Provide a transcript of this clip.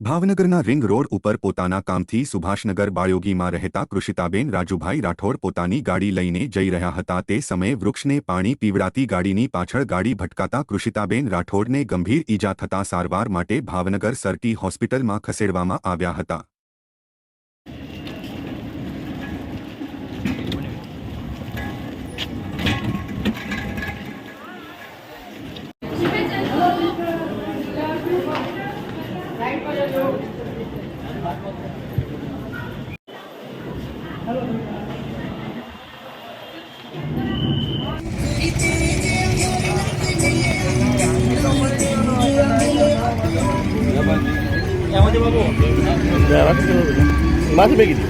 ભાવનગરના ring road ઉપર પોતાના કામથી સુભાષનગર બાળયોગીમાં રહેતા કૃષિતાબેન રાજુભાઈ રાઠોડ પોતાની ગાડી લઈને જઈ રહ્યા હતા તે સમયે વૃક્ષને પાણી પીવડાતી ગાડીની પાછળ ગાડી ભટકાતા કૃષિતાબેન રાઠોડને ગંભીર ઈજા થતાં સારવાર માટે ભાવનગર સરટી હોસ્પિટલમાં ખસેડવામાં આવ્યા હતા। masih begitu.